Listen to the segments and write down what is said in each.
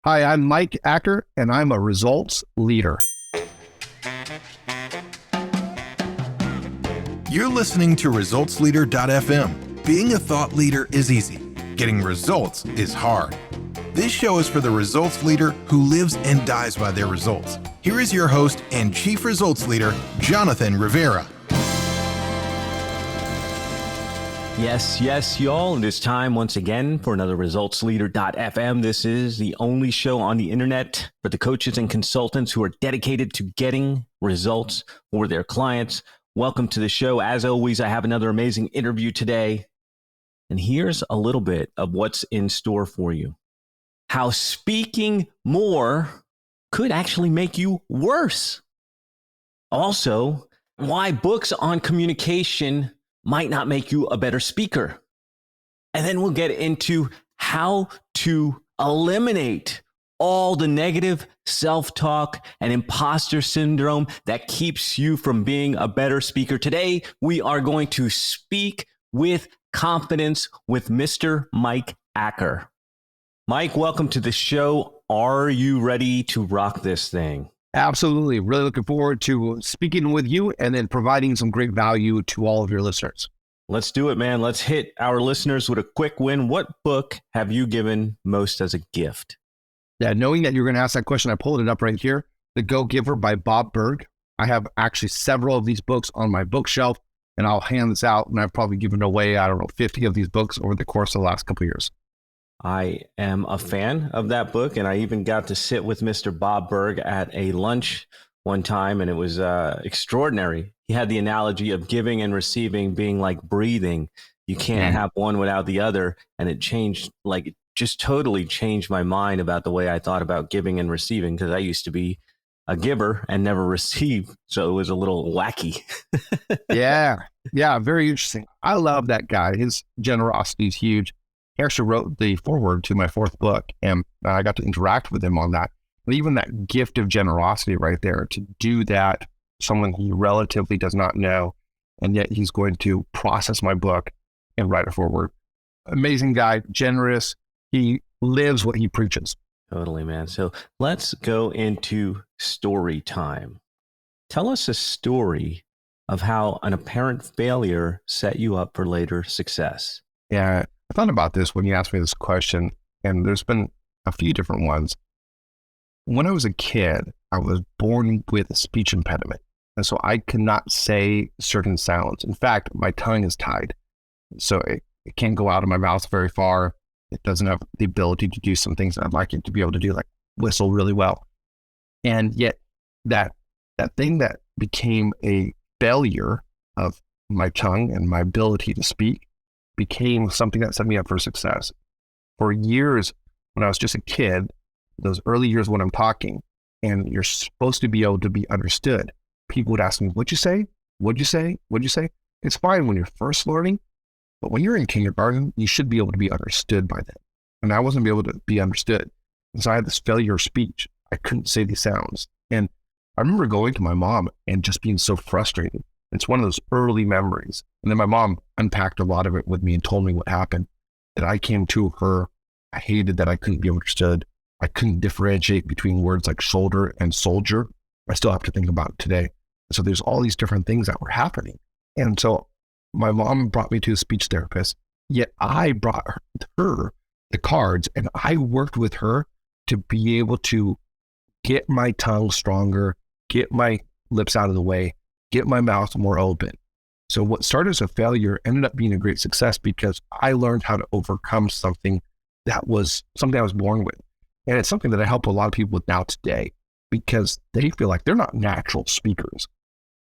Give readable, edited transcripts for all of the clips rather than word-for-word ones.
Hi, I'm Mike Acker, and I'm a results leader. You're listening to ResultsLeader.fm. Being a thought leader is easy. Getting results is hard. This show is for the results leader who lives and dies by their results. Here is your host and Chief Results Leader, Jonathan Rivera. Yes, y'all. It is time once again for another ResultsLeader.fm. This is the only show on the internet for the coaches and consultants who are dedicated to getting results for their clients. Welcome to the show. As always, I have another amazing interview today. And here's a little bit of what's in store for you. How speaking more could actually make you worse. Also, why books on communication might not make you a better speaker. And then we'll get into how to eliminate all the negative self-talk and imposter syndrome that keeps you from being a better speaker. Today, we are going to speak with confidence with Mr. Mike Acker. Mike, welcome to the show. Are you ready to rock this thing? Absolutely. Really looking forward to speaking with you and then providing some great value to all of your listeners. Let's do it, man. Let's hit our listeners with a quick win. What book have you given most as a gift? Yeah, knowing that you're going to ask that question, I pulled it up right here. The Go Giver by Bob Burg. I have actually several of these books on my bookshelf, and I'll hand this out. And I've probably given away, 50 of these books over the course of the last couple of years. I am a fan of that book, and I even got to sit with Mr. Bob Burg at a lunch one time, and it was extraordinary. He had the analogy of giving and receiving being like breathing. You can't have one without the other, and it just totally changed my mind about the way I thought about giving and receiving, because I used to be a giver and never receive, so it was a little wacky. Yeah, very interesting. I love that guy. His generosity is huge. He actually wrote the foreword to my fourth book, and I got to interact with him on that. But even that gift of generosity right there, to do that, someone he relatively does not know, and yet he's going to process my book and write a foreword. Amazing guy, generous. He lives what he preaches. Totally, man. So let's go into story time. Tell us a story of how an apparent failure set you up for later success. Yeah. I thought about this when you asked me this question, and there's been a few different ones. When I was a kid, I was born with a speech impediment, and so I could not say certain sounds. In fact, my tongue is tied, so it can't go out of my mouth very far. It doesn't have the ability to do some things that I'd like it to be able to do, like whistle really well. And yet that thing that became a failure of my tongue and my ability to speak became something that set me up for success. For years, when I was just a kid, those early years when I'm talking, and you're supposed to be able to be understood, people would ask me, what'd you say? What'd you say? What'd you say? It's fine when you're first learning, but when you're in kindergarten, you should be able to be understood by them. And I wasn't able to be understood. And so I had this failure of speech. I couldn't say these sounds. And I remember going to my mom and just being so frustrated. It's one of those early memories. And then my mom unpacked a lot of it with me and told me what happened. That I came to her, I hated that I couldn't be understood. I couldn't differentiate between words like shoulder and soldier. I still have to think about it today. So there's all these different things that were happening. And so my mom brought me to a speech therapist, yet I brought her the cards, and I worked with her to be able to get my tongue stronger, get my lips out of the way, get my mouth more open. So what started as a failure ended up being a great success because I learned how to overcome something that was something I was born with. And it's something that I help a lot of people with now today because they feel like they're not natural speakers.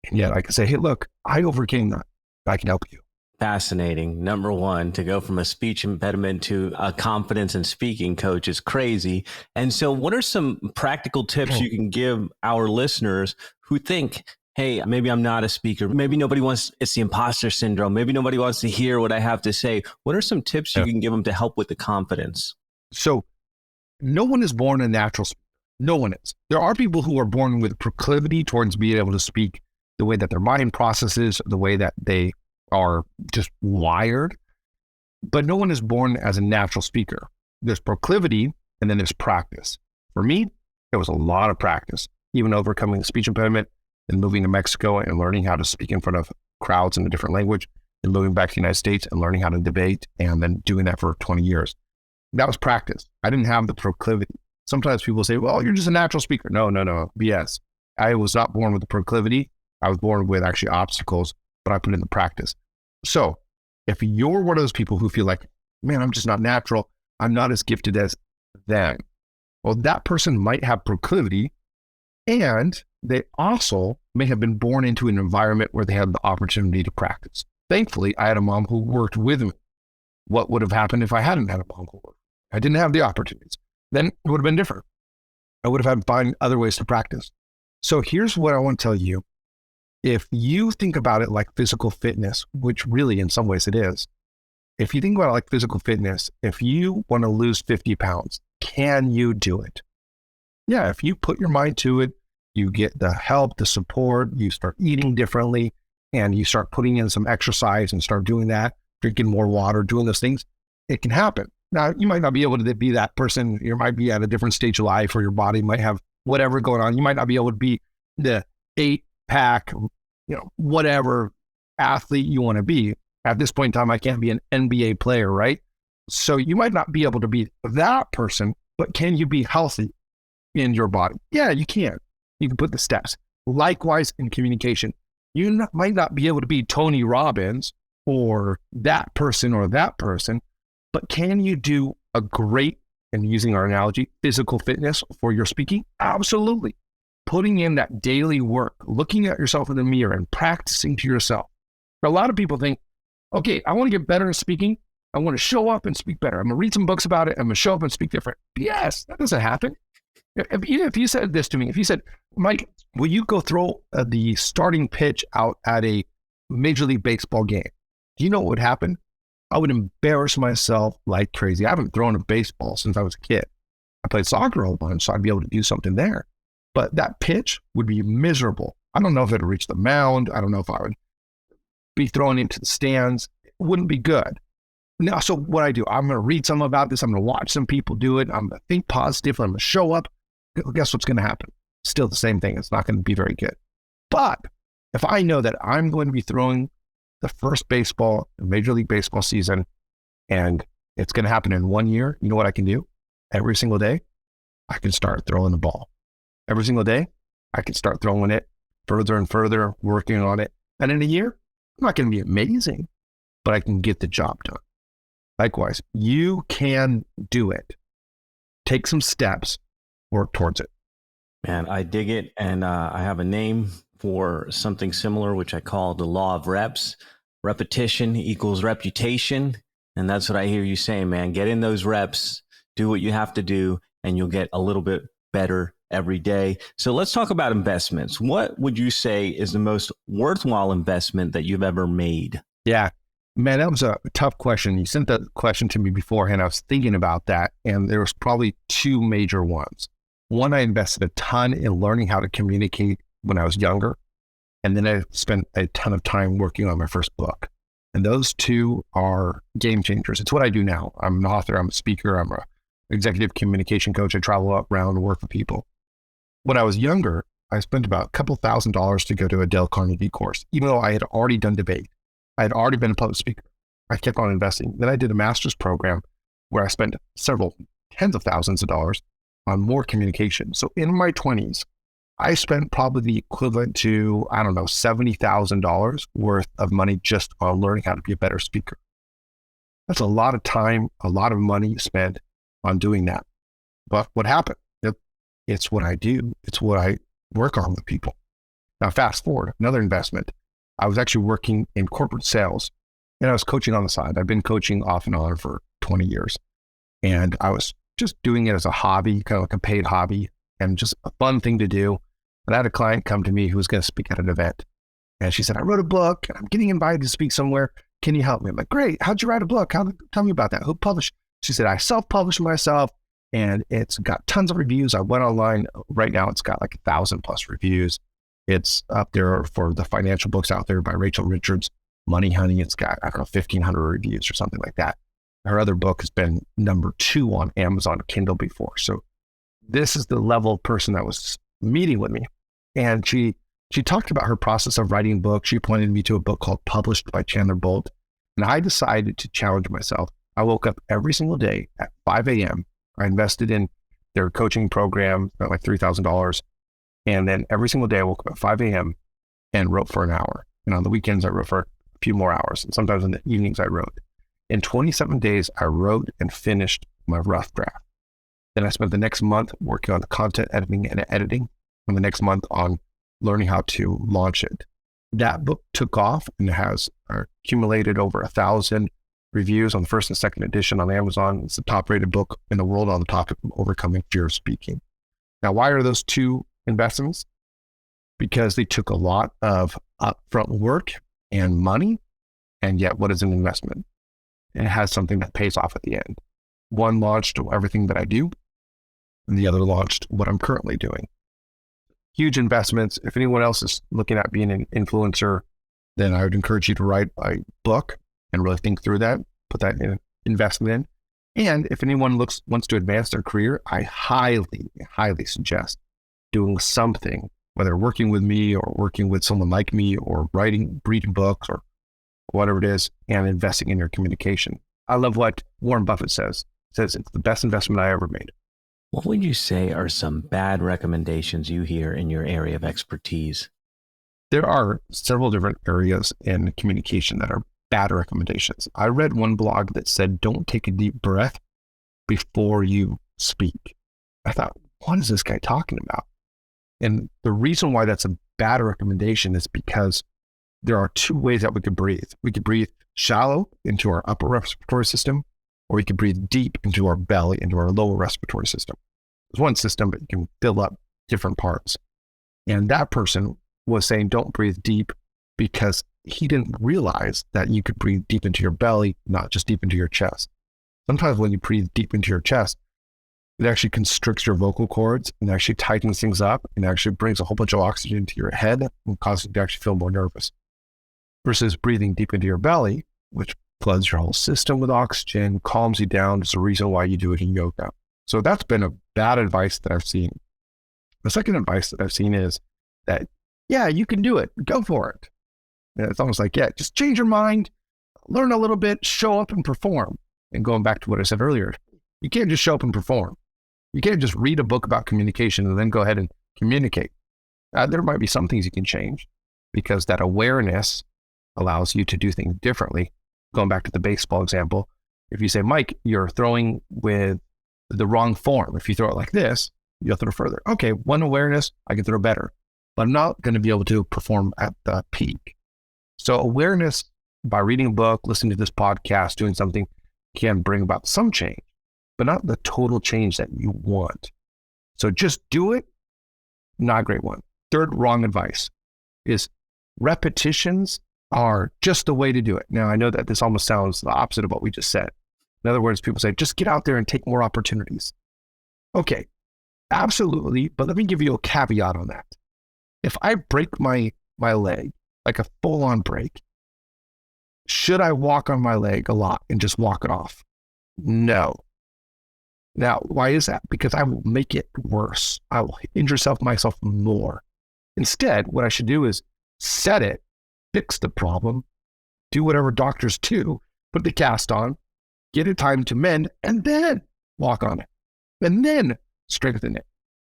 And yet I can say, hey, look, I overcame that. I can help you. Fascinating. Number one, to go from a speech impediment to a confidence in speaking coach is crazy. And so what are some practical tips you can give our listeners who think, hey, maybe I'm not a speaker. Maybe nobody wants, it's the imposter syndrome. Maybe nobody wants to hear what I have to say. What are some tips you can give them to help with the confidence? So no one is born a natural speaker. No one is. There are people who are born with proclivity towards being able to speak the way that their mind processes, the way that they are just wired, but no one is born as a natural speaker. There's proclivity and then there's practice. For me, it was a lot of practice, even overcoming the speech impediment and moving to Mexico and learning how to speak in front of crowds in a different language, and moving back to the United States and learning how to debate, and then doing that for 20 years. That was practice. I didn't have the proclivity. Sometimes people say, well, you're just a natural speaker. No, BS. I was not born with the proclivity. I was born with actually obstacles, but I put in the practice. So if you're one of those people who feel like, man, I'm just not natural, I'm not as gifted as them, well, that person might have proclivity, and they also may have been born into an environment where they had the opportunity to practice. Thankfully, I had a mom who worked with me. What would have happened if I hadn't had a mom who worked? I didn't have the opportunities. Then it would have been different. I would have had to find other ways to practice. So here's what I want to tell you. If you think about it like physical fitness, which really in some ways it is, if you think about it like physical fitness, if you want to lose 50 pounds, can you do it? Yeah, if you put your mind to it, you get the help, the support, you start eating differently, and you start putting in some exercise and start doing that, drinking more water, doing those things, it can happen. Now, you might not be able to be that person. You might be at a different stage of life, or your body might have whatever going on. You might not be able to be the 8-pack, whatever athlete you want to be. At this point in time, I can't be an NBA player, right? So you might not be able to be that person, but can you be healthy in your body? Yeah, you can. You can put the steps. Likewise, in communication, you might not be able to be Tony Robbins or that person, but can you do a great, and using our analogy, physical fitness for your speaking? Absolutely. Putting in that daily work, looking at yourself in the mirror and practicing to yourself. A lot of people think, okay, I want to get better at speaking. I want to show up and speak better. I'm going to read some books about it. I'm going to show up and speak different. Yes, that doesn't happen. If you said this to me, if you said, Mike, will you go throw the starting pitch out at a Major League Baseball game? Do you know what would happen? I would embarrass myself like crazy. I haven't thrown a baseball since I was a kid. I played soccer a bunch, so I'd be able to do something there. But that pitch would be miserable. I don't know if it would reach the mound. I don't know if I would be thrown into the stands. It wouldn't be good. Now, so what I do, I'm going to read some about this. I'm going to watch some people do it. I'm going to think positive. I'm going to show up. Guess what's going to happen? Still the same thing. It's not going to be very good. But if I know that I'm going to be throwing the first baseball, Major League Baseball season, and it's going to happen in 1 year, you know what I can do? Every single day, I can start throwing the ball. Every single day, I can start throwing it further and further, working on it. And in a year, I'm not going to be amazing, but I can get the job done. Likewise, you can do it. Take some steps, work towards it. Man, I dig it. And I have a name for something similar, which I call the law of reps. Repetition equals reputation. And that's what I hear you saying, man. Get in those reps, do what you have to do, and you'll get a little bit better every day. So let's talk about investments. What would you say is the most worthwhile investment that you've ever made? Yeah, man, that was a tough question. You sent that question to me beforehand. I was thinking about that, and there was probably two major ones. One, I invested a ton in learning how to communicate when I was younger. And then I spent a ton of time working on my first book. And those two are game changers. It's what I do now. I'm an author, I'm a speaker, I'm an executive communication coach. I travel around and work with people. When I was younger, I spent about a couple $1,000s to go to a Dale Carnegie course, even though I had already done debate. I had already been a public speaker. I kept on investing. Then I did a master's program where I spent several tens of thousands of dollars on more communication. So in my 20s, I spent probably the equivalent to, $70,000 worth of money just on learning how to be a better speaker. That's a lot of time, a lot of money spent on doing that. But what happened? It's what I do. It's what I work on with people. Now, fast forward, another investment. I was actually working in corporate sales, and I was coaching on the side. I've been coaching off and on for 20 years. And I was just doing it as a hobby, kind of like a paid hobby, and just a fun thing to do. And I had a client come to me who was going to speak at an event. And she said, I wrote a book and I'm getting invited to speak somewhere. Can you help me? I'm like, great. How'd you write a book? Tell me about that. Who published? She said, I self-published myself and it's got tons of reviews. I went online. Right now, it's got like 1,000+ reviews. It's up there for the financial books out there by Rachel Richards, Money Honey. It's got, 1,500 reviews or something like that. Her other book has been #2 on Amazon Kindle before. So this is the level of person that was meeting with me. And she talked about her process of writing a book. She pointed me to a book called Published by Chandler Bolt. And I decided to challenge myself. I woke up every single day at 5 a.m. I invested in their coaching program, about like $3,000. And then every single day I woke up at 5 a.m. and wrote for an hour. And on the weekends, I wrote for a few more hours. And sometimes in the evenings, I wrote. In 27 days, I wrote and finished my rough draft. Then I spent the next month working on the content editing and and the next month on learning how to launch it. That book took off and has accumulated over 1,000 reviews on the first and second edition on Amazon. It's the top rated book in the world on the topic of overcoming fear of speaking. Now, why are those two investments? Because they took a lot of upfront work and money, and yet what is an investment? It has something that pays off at the end. One launched everything that I do, and the other launched what I'm currently doing. Huge investments. If anyone else is looking at being an influencer, then I would encourage you to write a book and really think through that, put that in investment in. And if anyone wants to advance their career, I highly, highly suggest doing something, whether working with me or working with someone like me or reading books or whatever it is, and investing in your communication. I love what Warren Buffett says. He says it's the best investment I ever made. What would you say are some bad recommendations you hear in your area of expertise? There are several different areas in communication that are bad recommendations. I read one blog that said, don't take a deep breath before you speak. I thought, what is this guy talking about? And the reason why that's a bad recommendation is because there are two ways that we could breathe. We could breathe shallow into our upper respiratory system, or we could breathe deep into our belly, into our lower respiratory system. There's one system, but you can fill up different parts. And that person was saying, don't breathe deep, because he didn't realize that you could breathe deep into your belly, not just deep into your chest. Sometimes when you breathe deep into your chest, it actually constricts your vocal cords and actually tightens things up and actually brings a whole bunch of oxygen into your head and causes you to actually feel more nervous. Versus breathing deep into your belly, which floods your whole system with oxygen, calms you down. There's a reason why you do it in yoga. So that's been a bad advice that I've seen. The second advice that I've seen is that, yeah, you can do it. Go for it. And it's almost like, yeah, just change your mind, learn a little bit, show up and perform. And going back to what I said earlier, you can't just show up and perform. You can't just read a book about communication and then go ahead and communicate. There might be some things you can change, because that awareness allows you to do things differently. Going back to the baseball example, if you say, Mike, you're throwing with the wrong form. If you throw it like this, you'll throw further. Okay, one awareness, I can throw better, but I'm not going to be able to perform at the peak. So awareness, by reading a book, listening to this podcast, doing something, can bring about some change, but not the total change that you want. So just do it. Not a great one. Third wrong advice is repetitions are just the way to do it. Now, I know that this almost sounds the opposite of what we just said. In other words, people say, just get out there and take more opportunities. Okay, absolutely. But let me give you a caveat on that. If I break my leg, like a full-on break, should I walk on my leg a lot and just walk it off? No. Now, why is that? Because I will make it worse. I will injure myself more. Instead, what I should do is set it, fix the problem, do whatever doctors do, put the cast on, get it time to mend, and then walk on it. And then strengthen it.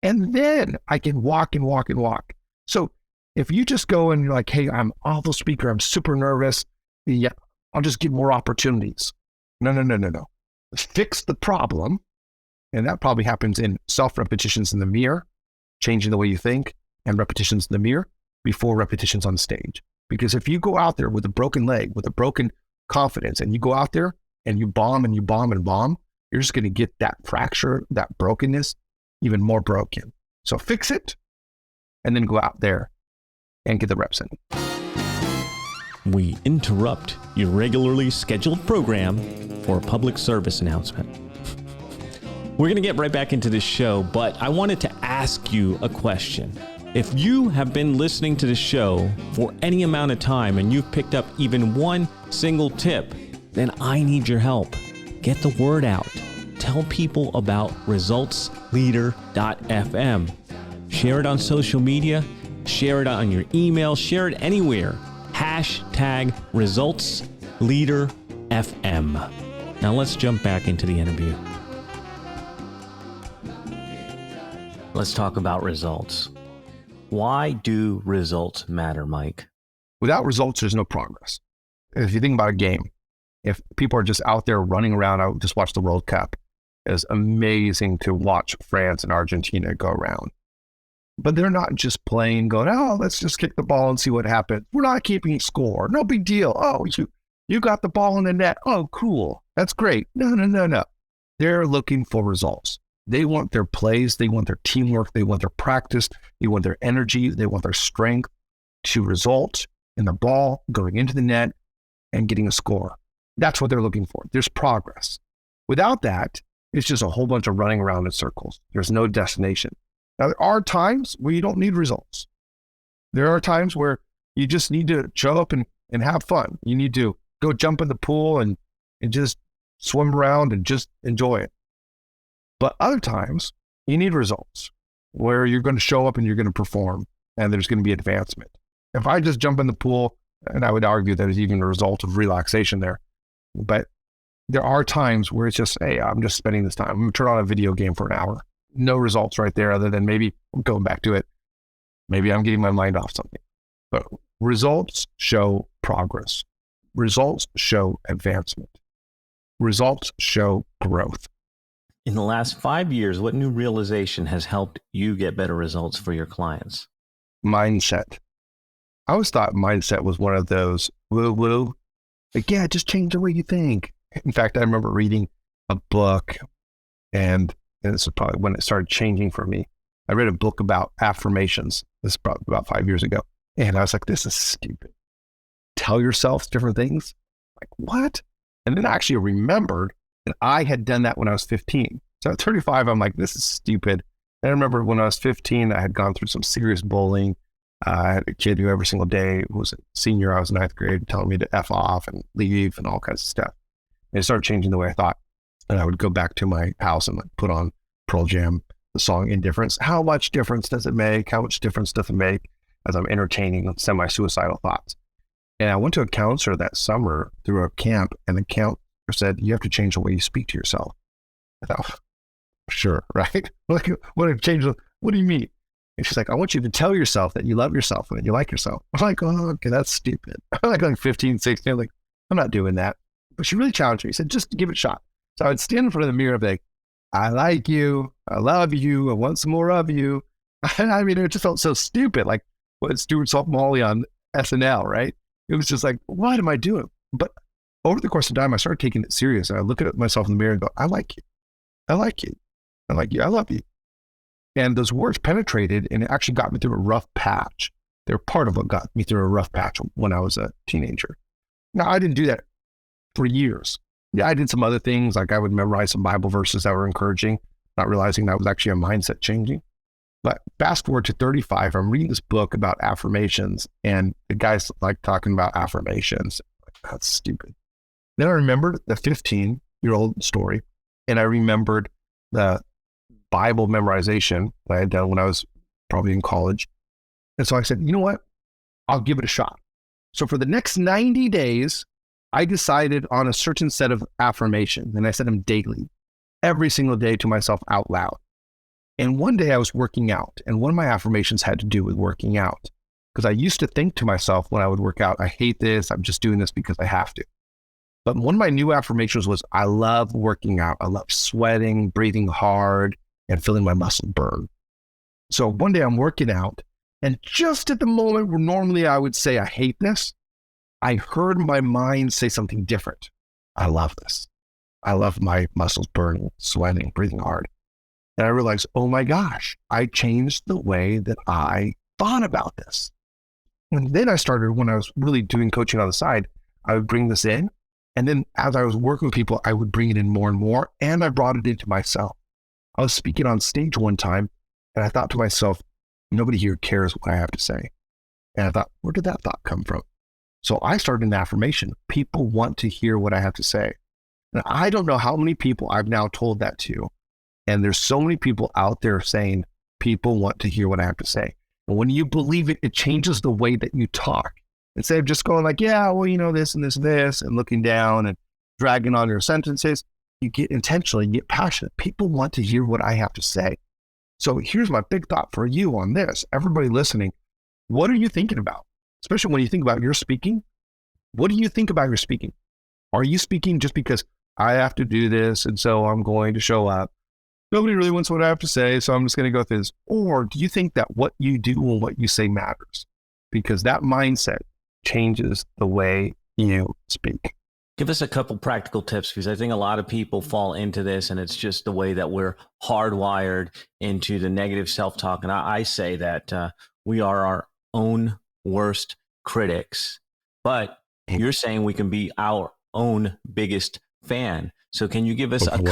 And then I can walk and walk and walk. So if you just go and you're like, hey, I'm an awful speaker, I'm super nervous, yeah, I'll just get more opportunities. No. Fix the problem. And that probably happens in self-repetitions in the mirror, changing the way you think, and repetitions in the mirror before repetitions on stage. Because if you go out there with a broken leg, with a broken confidence, and you go out there and you bomb and you bomb and bomb, you're just going to get that fracture, that brokenness, even more broken. So fix it, and then go out there and get the reps in. We interrupt your regularly scheduled program for a public service announcement. We're going to get right back into this show, but I wanted to ask you a question. If you have been listening to the show for any amount of time and you've picked up even one single tip, then I need your help. Get the word out. Tell people about resultsleader.fm. Share it on social media. Share it on your email. Share it anywhere. Hashtag resultsleaderfm. Now let's jump back into the interview. Let's talk about results. Why do results matter, Mike? Without results, there's no progress. If you think about a game, if people are just out there running around, I just watched the World Cup. It's amazing to watch France and Argentina go around. But they're not just playing, going, oh, let's just kick the ball and see what happens. We're not keeping score. No big deal. Oh, you got the ball in the net. Oh, cool. That's great. No. They're looking for results. They want their plays. They want their teamwork. They want their practice. They want their energy. They want their strength to result in the ball going into the net and getting a score. That's what they're looking for. There's progress. Without that, it's just a whole bunch of running around in circles. There's no destination. Now, there are times where you don't need results. There are times where you just need to show up and have fun. You need to go jump in the pool and just swim around and just enjoy it. But other times, you need results where you're going to show up and you're going to perform and there's going to be advancement. If I just jump in the pool, and I would argue that is even a result of relaxation there, but there are times where it's just, hey, I'm just spending this time. I'm going to turn on a video game for an hour. No results right there other than maybe I'm going back to it. Maybe I'm getting my mind off something. But results show progress. Results show advancement. Results show growth. In the last 5 years, what new realization has helped you get better results for your clients? Mindset. I always thought mindset was one of those woo-woo. Like, yeah, just change the way you think. In fact, I remember reading a book, and this is probably when it started changing for me. I read a book about affirmations. This is probably about 5 years ago. And I was like, this is stupid. Tell yourself different things? Like, what? And then I actually remembered that I had done that when I was 15. So at 35, I'm like, this is stupid. And I remember when I was 15, I had gone through some serious bullying. I had a kid who every single day was a senior. I was in ninth grade telling me to F off and leave and all kinds of stuff. And it started changing the way I thought. And I would go back to my house and like put on Pearl Jam, the song Indifference. How much difference does it make? How much difference does it make as I'm entertaining semi-suicidal thoughts? And I went to a counselor that summer through a camp, and the counselor said, you have to change the way you speak to yourself. I thought, sure, right? Like, what do you mean? And she's like, I want you to tell yourself that you love yourself and that you like yourself. I'm like, oh, okay, that's stupid. I'm like 15, 16, I'm like, I'm not doing that. But she really challenged me. She said, just give it a shot. So I would stand in front of the mirror and be like, I like you. I love you. I want some more of you. And I mean, it just felt so stupid. Like what Stuart Molly on SNL, right? It was just like, what am I doing? But over the course of time, I started taking it serious. And I look at myself in the mirror and go, I like you. I like you. I like you. I love you. And those words penetrated, and it actually got me through a rough patch. They're part of what got me through a rough patch when I was a teenager. Now, I didn't do that for years. Yeah, I did some other things, like I would memorize some Bible verses that were encouraging, not realizing that was actually a mindset changing. But fast forward to 35, I'm reading this book about affirmations, and the guy's like talking about affirmations. That's stupid. Then I remembered the 15-year-old story, and I remembered the Bible memorization that I had done when I was probably in college. And so I said, you know what? I'll give it a shot. So for the next 90 days, I decided on a certain set of affirmations, and I said them daily, every single day to myself out loud. And one day I was working out, and one of my affirmations had to do with working out, because I used to think to myself when I would work out, I hate this, I'm just doing this because I have to. But one of my new affirmations was, I love working out. I love sweating, breathing hard, and feeling my muscle burn. So one day I'm working out, and just at the moment where normally I would say, I hate this, I heard my mind say something different. I love this. I love my muscles burning, sweating, breathing hard. And I realized, oh my gosh, I changed the way that I thought about this. And then I started, when I was really doing coaching on the side, I would bring this in. And then as I was working with people, I would bring it in more and more. And I brought it into myself. I was speaking on stage one time, and I thought to myself, nobody here cares what I have to say. And I thought, where did that thought come from? So I started an affirmation. People want to hear what I have to say. And I don't know how many people I've now told that to. And there's so many people out there saying people want to hear what I have to say. And when you believe it, it changes the way that you talk. Instead of just going like, yeah, well, this and this and this, and looking down and dragging on your sentences, you get intentional, you get passionate. People want to hear what I have to say. So here's my big thought for you on this. Everybody listening, what are you thinking about? Especially when you think about your speaking. What do you think about your speaking? Are you speaking just because I have to do this and so I'm going to show up? Nobody really wants what I have to say, so I'm just going to go through this. Or do you think that what you do and what you say matters? Because that mindset changes the way you speak. Give us a couple practical tips, because I think a lot of people fall into this, and it's just the way that we're hardwired into the negative self-talk. And I say that we are our own worst critics, but you're saying we can be our own biggest fan. So can you give us a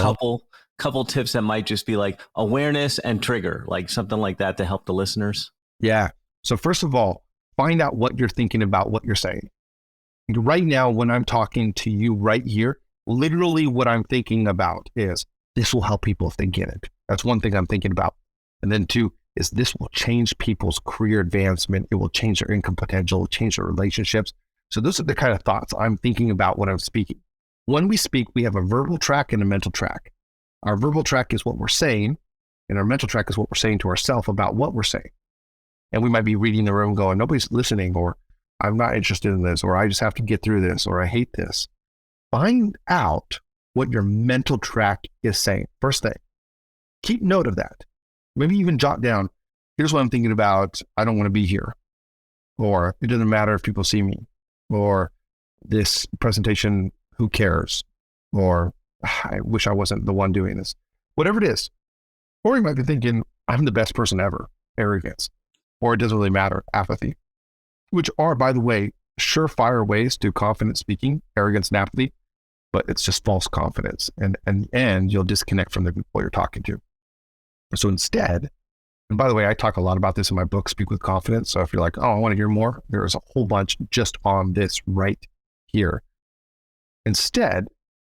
couple tips that might just be like awareness and trigger, like something like that to help the listeners? Yeah. So first of all, find out what you're thinking about, what you're saying. Right now, when I'm talking to you right here, literally what I'm thinking about is this will help people if they get it. That's one thing I'm thinking about. And then two is this will change people's career advancement. It will change their income potential, it will change their relationships. So those are the kind of thoughts I'm thinking about when I'm speaking. When we speak, we have a verbal track and a mental track. Our verbal track is what we're saying, and our mental track is what we're saying to ourselves about what we're saying. And we might be reading the room going, nobody's listening, or I'm not interested in this, or I just have to get through this, or I hate this. Find out what your mental track is saying. First thing, keep note of that. Maybe even jot down, here's what I'm thinking about. I don't want to be here. Or it doesn't matter if people see me. Or this presentation, who cares? Or I wish I wasn't the one doing this. Whatever it is. Or you might be thinking, I'm the best person ever. Arrogance. Or it doesn't really matter. Apathy. Which are, by the way, surefire ways to confident speaking, arrogance and apathy, but it's just false confidence. And you'll disconnect from the people you're talking to. So instead, and by the way, I talk a lot about this in my book, Speak with Confidence. So if you're like, oh, I want to hear more, there's a whole bunch just on this right here. Instead,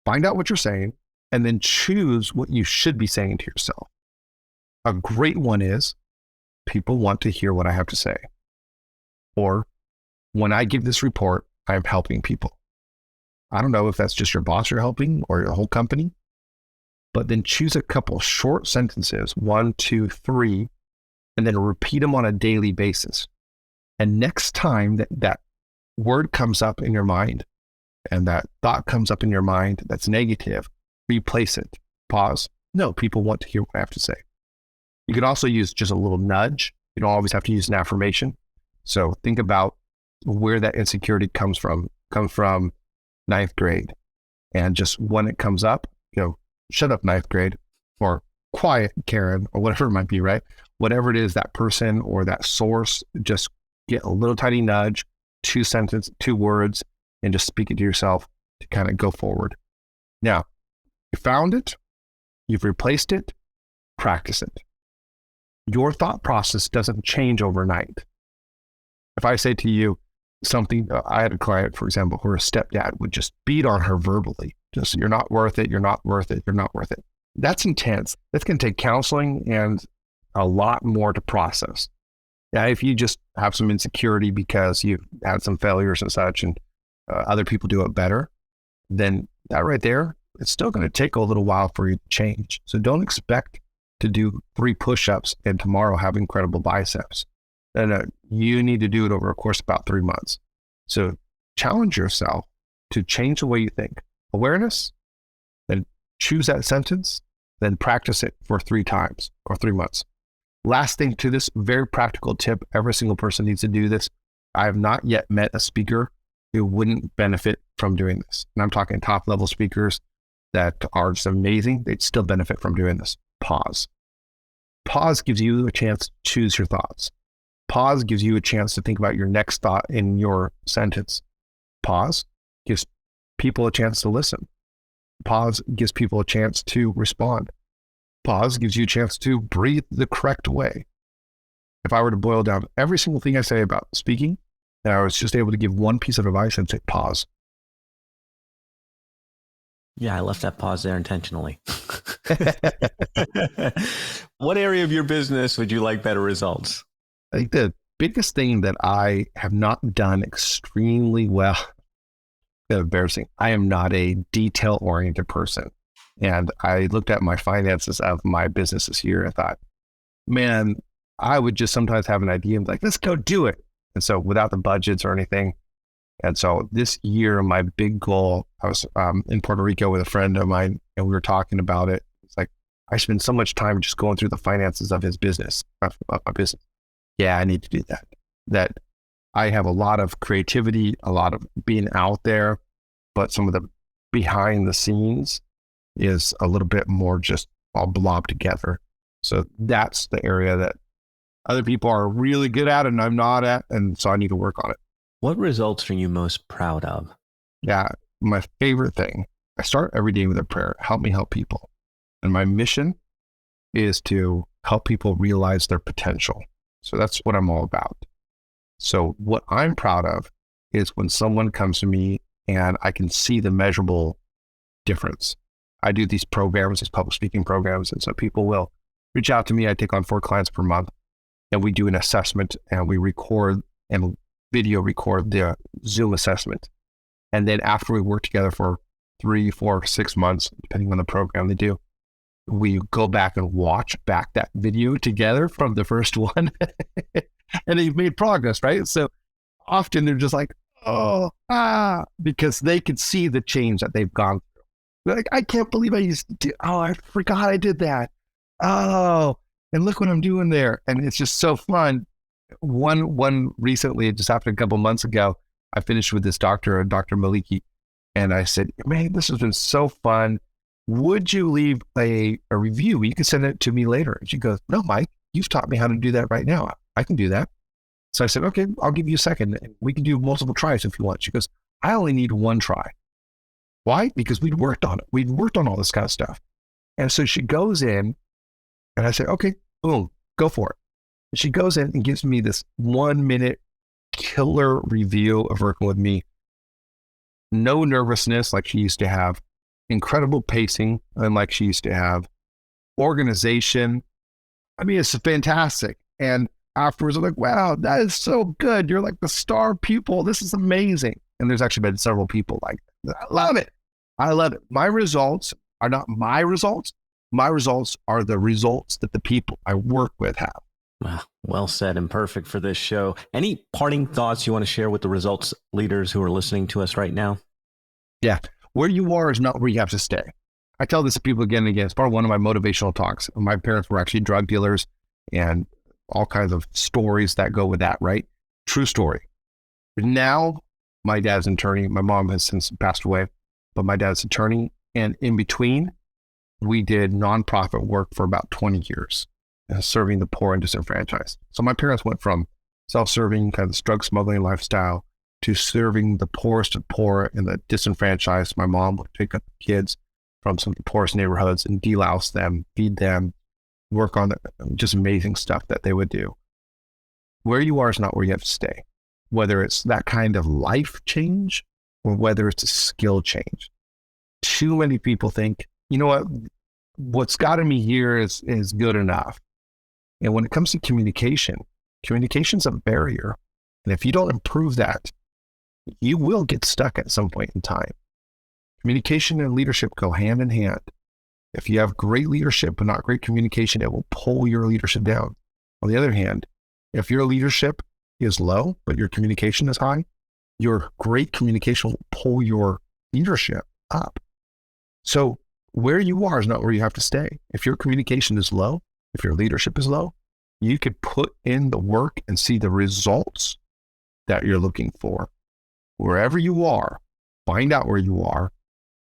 find out what you're saying and then choose what you should be saying to yourself. A great one is, people want to hear what I have to say. Or when I give this report, I'm helping people. I don't know if that's just your boss you're helping or your whole company, but then choose a couple short sentences, 1, 2, 3, and then repeat them on a daily basis. And next time that word comes up in your mind and that thought comes up in your mind that's negative, replace it. Pause. No, people want to hear what I have to say. You can also use just a little nudge. You don't always have to use an affirmation. So think about where that insecurity comes from. Comes from 9th grade. And just when it comes up, shut up 9th grade, or quiet Karen, or whatever it might be, right? Whatever it is, that person or that source, just get a little tiny nudge, 2 sentences, 2 words, and just speak it to yourself to kind of go forward. Now, you found it, you've replaced it, practice it. Your thought process doesn't change overnight. If I say to you something, I had a client, for example, who her stepdad would just beat on her verbally. Just, you're not worth it, you're not worth it, you're not worth it. That's intense. That's going to take counseling and a lot more to process. Now, if you just have some insecurity because you've had some failures and such, and other people do it better, then that right there, it's still going to take a little while for you to change. So don't expect to do 3 push-ups and tomorrow have incredible biceps. No, you need to do it over a course of about 3 months. So challenge yourself to change the way you think. Awareness, then choose that sentence, then practice it for 3 times or 3 months. Last thing to this very practical tip, every single person needs to do this. I have not yet met a speaker who wouldn't benefit from doing this. And I'm talking top level speakers that are just amazing. They'd still benefit from doing this. Pause. Pause gives you a chance to choose your thoughts. Pause gives you a chance to think about your next thought in your sentence. Pause gives people a chance to listen. Pause gives people a chance to respond. Pause gives you a chance to breathe the correct way. If I were to boil down every single thing I say about speaking, and I was just able to give one piece of advice, I'd say pause. Yeah, I left that pause there intentionally. What area of your business would you like better results? I think the biggest thing that I have not done extremely well, embarrassing, I am not a detail-oriented person. And I looked at my finances of my business this year and thought, man, I would just sometimes have an idea and be like, let's go do it. And so without the budgets or anything. And so this year, my big goal, I was in Puerto Rico with a friend of mine and we were talking about it. It's like, I spend so much time just going through the finances of his business, of my business. Yeah, I need to do that. That I have a lot of creativity, a lot of being out there, but some of the behind the scenes is a little bit more just all blobbed together. So that's the area that other people are really good at and I'm not at. And so I need to work on it. What results are you most proud of? Yeah, my favorite thing, I start every day with a prayer, help me help people. And my mission is to help people realize their potential. So that's what I'm all about. So what I'm proud of is when someone comes to me and I can see the measurable difference. I do these programs, these public speaking programs. And so people will reach out to me. I take on 4 clients per month and we do an assessment and we record and video record the Zoom assessment. And then after we work together for 3, 4, 6 months, depending on the program they do, we go back and watch back that video together from the first one. And they've made progress, right? So often they're just like, because they can see the change that they've gone through. They're like, I can't believe I used to do, I forgot I did that. Oh, and look what I'm doing there. And it's just so fun. One recently, it just happened a couple months ago, I finished with this doctor, Dr. Maliki, and I said, man, this has been so fun. Would you leave a review? You can send it to me later. And she goes, no, Mike, you've taught me how to do that right now. I can do that. So I said, okay, I'll give you a second. We can do multiple tries if you want. She goes, I only need 1 try. Why? Because we'd worked on it. We'd worked on all this kind of stuff. And so she goes in and I said, okay, boom, go for it. And she goes in and gives me this 1-minute killer review of working with me. No nervousness like she used to have, incredible pacing unlike she used to have, organization. I mean, it's fantastic. And afterwards, I'm like, wow, that is so good. You're like the star pupil. This is amazing. And there's actually been several people like that. I love it. I love it. My results are not my results. My results are the results that the people I work with have. Well said and perfect for this show. Any parting thoughts you want to share with the results leaders who are listening to us right now? Yeah. Where you are is not where you have to stay. I tell this to people again and again. It's part of one of my motivational talks. My parents were actually drug dealers and all kinds of stories that go with that, right? True story. Now, my dad's an attorney. My mom has since passed away, but my dad's an attorney. And in between, we did nonprofit work for about 20 years, serving the poor and disenfranchised. So my parents went from self-serving, kind of this drug smuggling lifestyle, to serving the poorest of poor and the disenfranchised. My mom would pick up kids from some of the poorest neighborhoods and delouse them, feed them, work on just amazing stuff that they would do. Where you are is not where you have to stay, whether it's that kind of life change or whether it's a skill change. Too many people think, you know what's gotten me here is good enough. And when it comes to communication's a barrier. And if you don't improve that, you will get stuck at some point in time. Communication and leadership go hand in hand. If you have great leadership but not great communication, it will pull your leadership down. On the other hand, if your leadership is low, but your communication is high, your great communication will pull your leadership up. So where you are is not where you have to stay. If your communication is low, if your leadership is low, you could put in the work and see the results that you're looking for. Wherever you are, find out where you are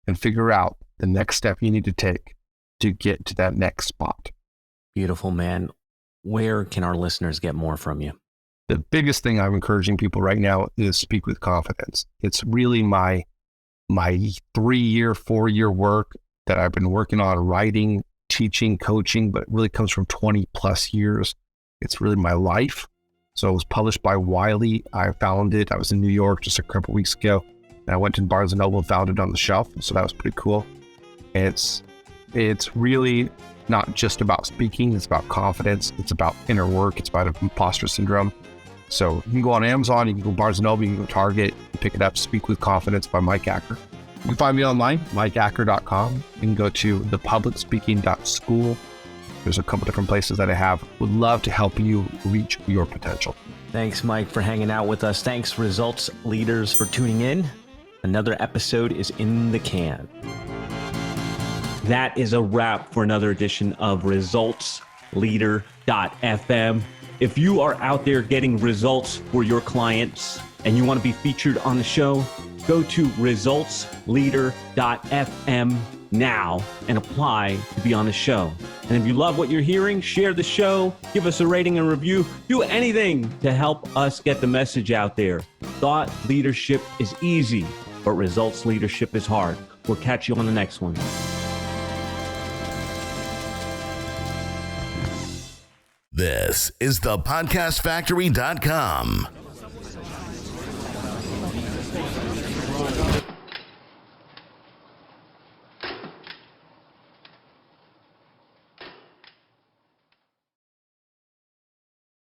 and figure out the next step you need to take to get to that next spot. Beautiful, man. Where can our listeners get more from you? The biggest thing I'm encouraging people right now is speak with confidence. It's really my 3-year, 4-year work that I've been working on, writing, teaching, coaching, but it really comes from 20 plus years. It's really my life. So it was published by Wiley. I found it. I was in New York just a couple weeks ago. And I went to Barnes & Noble and found it on the shelf. So that was pretty cool. It's really not just about speaking. It's about confidence. It's about inner work. It's about imposter syndrome. So you can go on Amazon, you can go Barnes & Noble, you can go Target, you pick it up, Speak with Confidence by Mike Acker. You can find me online, mikeacker.com. You can go to thepublicspeaking.school. There's a couple different places that I have. Would love to help you reach your potential. Thanks, Mike, for hanging out with us. Thanks, Results Leaders, for tuning in. Another episode is in the can. That is a wrap for another edition of ResultsLeader.fm. If you are out there getting results for your clients and you want to be featured on the show, go to ResultsLeader.fm now and apply to be on the show. And if you love what you're hearing, share the show, give us a rating and review, do anything to help us get the message out there. Thought leadership is easy, but results leadership is hard. We'll catch you on the next one. This is thepodcastfactory.com.